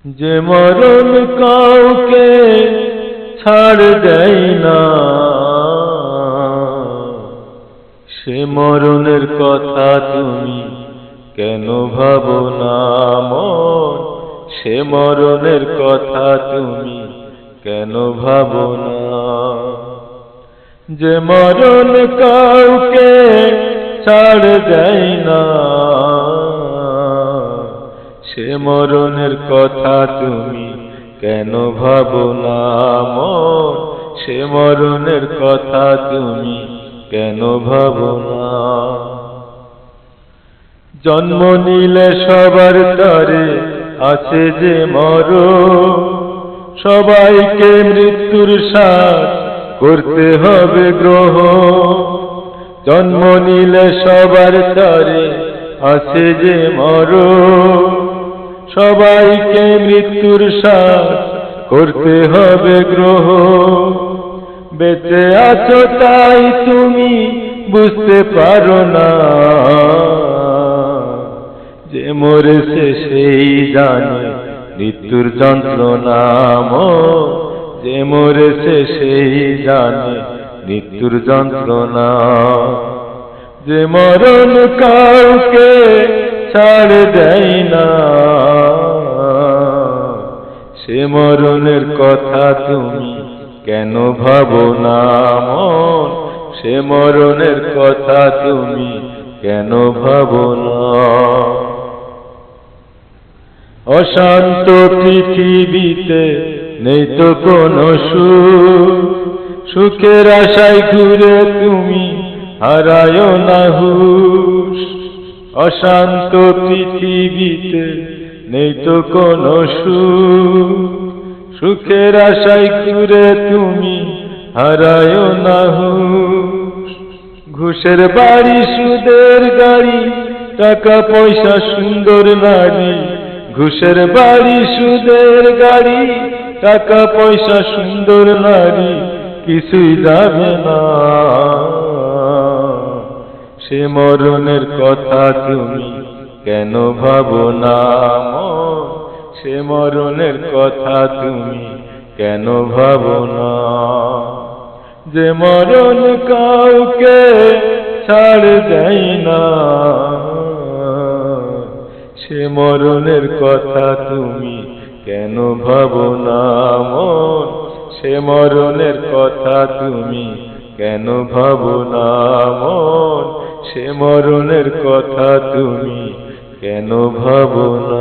যে মরণ কাউকে ছাড় দেয় না, সে মরণের কথা তুমি কেন ভাবো না মন? সে মরণের কথা তুমি কেন ভাবো না? যে মরণ কাউকে ছাড় দেয় না, সে মরণের কথা তুমি কেন ভাবো না মন? সে মরণের কথা তুমি কেন ভাবো না? জন্ম নিলে সবার তরে আছে যে মরণ, সবাইকে মৃত্যুর সাথ করতে হবে গ্রহণ। জন্ম নিলে সবার তরে আছে যে মরণ, সবাইকে মৃত্যুর সাথ করতে হবে গ্রহণ। বেঁচে আছো তাই তুমি বুঝতে পারো না, যে মরেছে সেই জানে মৃত্যুর যন্ত্রণা মন। যে মরেছে সেই জানে মৃত্যুর যন্ত্রণা। যে মরণ কাউকে ছাড় দেয় না, সে মরণের কথা তুমি কেন ভাবো না মন? সে মরণের কথা তুমি কেন ভাবো না? অশান্ত পৃথিবীতে নেই তো কোনো সুখ, সুখের আশায় ঘুরে তুমি হারায় না হুঁশ। অশান্ত পৃথিবীতে নেই তো কোনো সুখ, সুখের আশায় ঘুরে তুমি হারায় না হুঁশ। ঘুষের বাড়ি সুদের গাড়ি, টাকা পয়সা সুন্দর নারী। ঘুষের বাড়ি সুদের গাড়ি, টাকা পয়সা সুন্দর নারী, কিছুই যাবে না। সে মরণের কথা তুমি কেন ভাবো না মন? সে মরণের কথা তুমি কেন ভাবো না? যে মরণ কাউকে ছাড় দেয় না, সে মরণের কথা তুমি কেন ভাবো না মন? সে মরণের কথা তুমি কেন ভাবো না মন? সে মরণের কথা তুমি কেন ভাবো না?